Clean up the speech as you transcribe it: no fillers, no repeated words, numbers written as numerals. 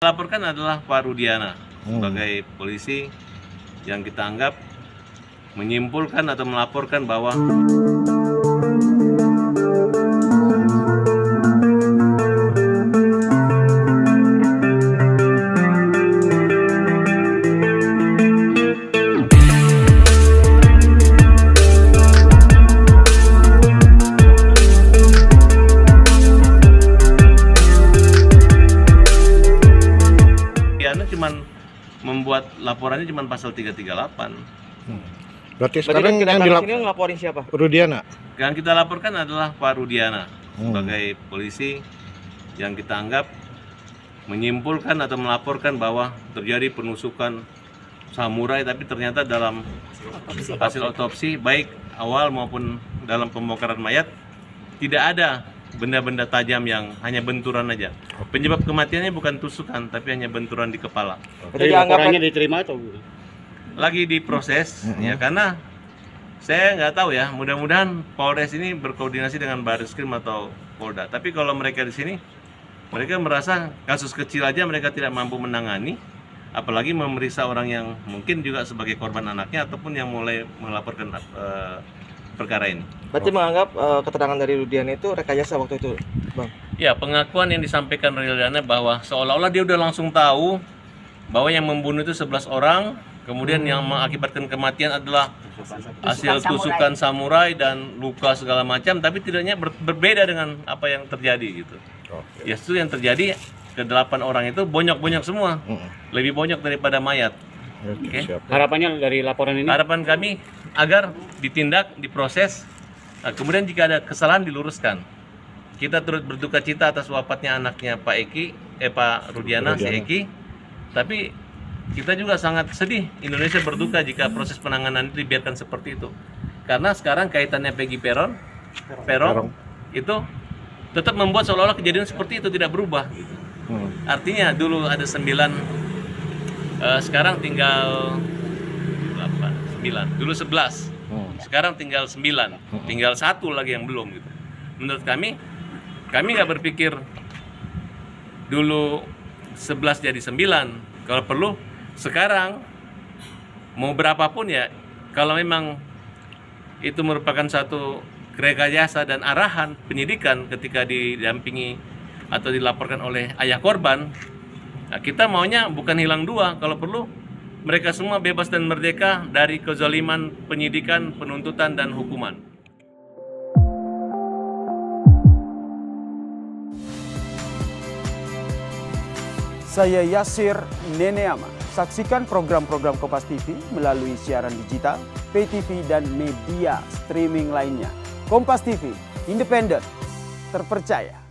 Laporkan adalah Pak Rudiana sebagai polisi yang kita anggap menyimpulkan atau melaporkan bahwa cuman membuat laporannya cuma pasal 338. Berarti sekarang yang ngelaporin siapa? Rudiana. Yang kita laporkan adalah Pak Rudiana sebagai polisi yang kita anggap menyimpulkan atau melaporkan bahwa terjadi penusukan samurai, tapi ternyata dalam hasil otopsi baik awal maupun dalam pembongkaran mayat tidak ada benda-benda tajam, yang hanya benturan aja. Penyebab kematiannya bukan tusukan, tapi hanya benturan di kepala. Jadi laporannya diterima atau lagi diproses ya, karena saya nggak tahu ya, mudah-mudahan Polres ini berkoordinasi dengan Barreskrim atau Polda. Tapi kalau mereka di sini, mereka merasa kasus kecil aja mereka tidak mampu menangani, apalagi memeriksa orang yang mungkin juga sebagai korban anaknya ataupun yang mulai melaporkan perkara ini. Berarti menganggap keterangan dari Rudiana itu rekayasa waktu itu, Bang? Ya, pengakuan yang disampaikan Rudiana bahwa seolah-olah dia udah langsung tahu bahwa yang membunuh itu 11 orang, kemudian yang mengakibatkan kematian adalah hasil tusukan samurai dan luka segala macam, tapi tidaknya berbeda dengan apa yang terjadi gitu. Ya, itu yang terjadi, ke-8 orang itu bonyok-bonyok semua, lebih bonyok daripada mayat. Okay. Harapannya dari laporan ini? Harapan kami agar ditindak, diproses, kemudian jika ada kesalahan diluruskan. Kita turut berduka cita atas wafatnya anaknya Pak Rudiana, si Eki. Tapi kita juga sangat sedih, Indonesia berduka jika proses penanganan itu dibiarkan seperti itu. Karena sekarang kaitannya Peggy Peron itu tetap membuat seolah-olah kejadian seperti itu tidak berubah. Gitu. Artinya dulu ada 9, sekarang tinggal 9, dulu 11, sekarang tinggal 9, tinggal 1 lagi yang belum gitu. Menurut kami nggak berpikir dulu 11 jadi 9, kalau perlu sekarang mau berapapun ya, kalau memang itu merupakan satu rekayasa dan arahan penyidikan ketika didampingi atau dilaporkan oleh ayah korban. Nah, kita maunya bukan hilang 2, kalau perlu mereka semua bebas dan merdeka dari kezaliman penyidikan, penuntutan, dan hukuman. Saya Yasir Neneama. Saksikan program-program Kompas TV melalui siaran digital, pay TV, dan media streaming lainnya. Kompas TV, independen, terpercaya.